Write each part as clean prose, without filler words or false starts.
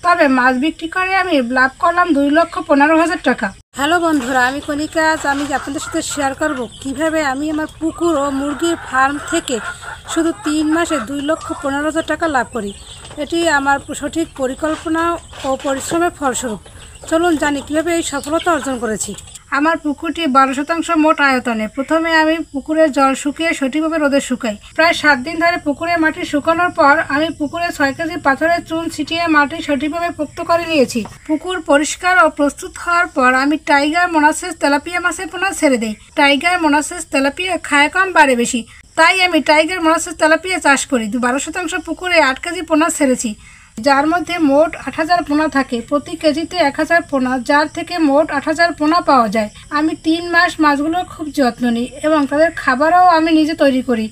তবে মাছ বিক্রি করে আমি লাভ করলাম 2,15,000 টাকা। হ্যালো বন্ধুরা, আমি কণিকা। আজ আমি আপনাদের সাথে শেয়ার করব কিভাবে আমি আমার পুকুর ও মুরগির ফার্ম থেকে শুধু 3 মাসে 2,15,000 টাকা লাভ করি। এটি আমার সঠিক পরিকল্পনা ও পরিশ্রমের ফলস্বরূপ। চলুন জানি কিভাবে এই সফলতা অর্জন করেছি। আমার পুকুরটি 12% মোট আয়তনে। প্রথমে আমি পুকুরের জল শুকিয়ে সঠিকভাবে রোদে শুকাই। প্রায় 7 দিন ধরে পুকুরের মাটি শুকানোর পর আমি পুকুরে 6 কেজি পাথরের চুন ছিটিয়ে মাটি সঠিকভাবে পোক্ত করে নিয়েছি। পুকুর পরিষ্কার ও প্রস্তুত হওয়ার পর আমি টাইগার মোনাসেস তেলাপিয়া মাছের পোনা ছেড়ে দিই। টাইগার মোনাসেস তেলাপিয়া খায় কম বাড়ে বেশি, তাই আমি টাইগার মোনাসেস তেলাপিয়া চাষ করি। 12% পুকুরে 8 কেজি পোনা ছেড়েছি, যার মধ্যে মোট 8,000 পোনা থাকে। প্রতি কেজিতে 1,000 পোনা, যার থেকে মোট 8,000 পোনা পাওয়া যায়। আমি 3 মাস মাছগুলোর খুব যত্ন নিই এবং তাদের খাবারও আমি নিজে তৈরি করি।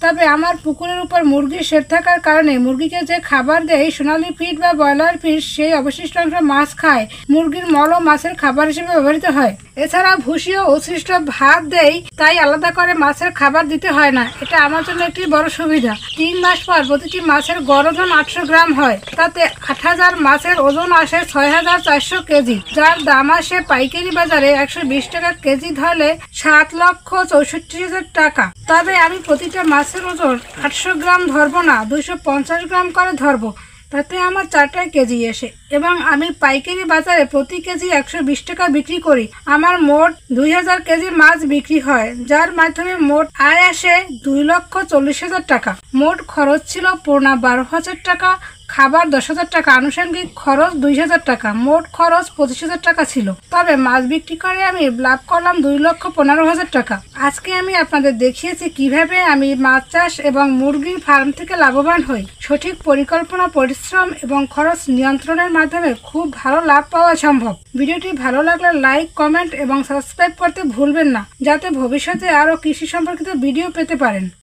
তবে আমার পুকুরের উপর মুরগির শেড থাকার কারণে মুরগিকে যে খাবার দেয় সোনালি ফিড বা ব্রয়লার ফিড, সেই অবশিষ্ট অংশ মাছ খায়। মুরগির মলও মাছের খাবার হিসেবে ব্যবহৃত হয়। এছাড়া ভুসি ও অবশিষ্ট ভাত দেই, তাই আলাদা করে মাছের খাবার দিতে হয় না। এটা আমার জন্য একটি বড় সুবিধা। 3 মাস পর প্রতিটি মাছের গড় ওজন 800 গ্রাম হয়। তাতে 8,000 মাছের ওজন আসে 6,400 কেজি, যার দাম আসে পাইকারি বাজারে 120 টাকা কেজি, ধরলে 7,64,000 টাকা। তবে আমি প্রতিটা মাছের ওজন 800 গ্রাম ধরবো না, 250 গ্রাম করে ধরবো। তাতে আমার 4 কেজি আসে এবং আমি পাইকারি বাজারে প্রতি কেজি 120 টাকা বিক্রি করি। আমার মোট 2,000 কেজি মাছ বিক্রি হয়, যার মাধ্যমে মোট আয় আসে 2,40,000 টাকা। মোট খরচ ছিল পোনা 12,000 টাকা, খাবার 10,000 টাকা, আনুষঙ্গিক খরচ 2,000 টাকা, মোট খরচ 25,000 টাকা ছিল। তবে মাছ বিক্রি করে আমি লাভ করলাম 2,15,000 টাকা। আজকে আমি আপনাদের দেখিয়েছি কিভাবে আমি মাছ চাষ এবং মুরগির ফার্ম থেকে লাভবান হই। সঠিক পরিকল্পনা, পরিশ্রম এবং খরচ নিয়ন্ত্রণের মাধ্যমে খুব ভালো লাভ পাওয়া সম্ভব। ভিডিওটি ভালো লাগলে লাইক, কমেন্ট এবং সাবস্ক্রাইব করতে ভুলবেন না, যাতে ভবিষ্যতে আরও কৃষি সম্পর্কিত ভিডিও পেতে পারেন।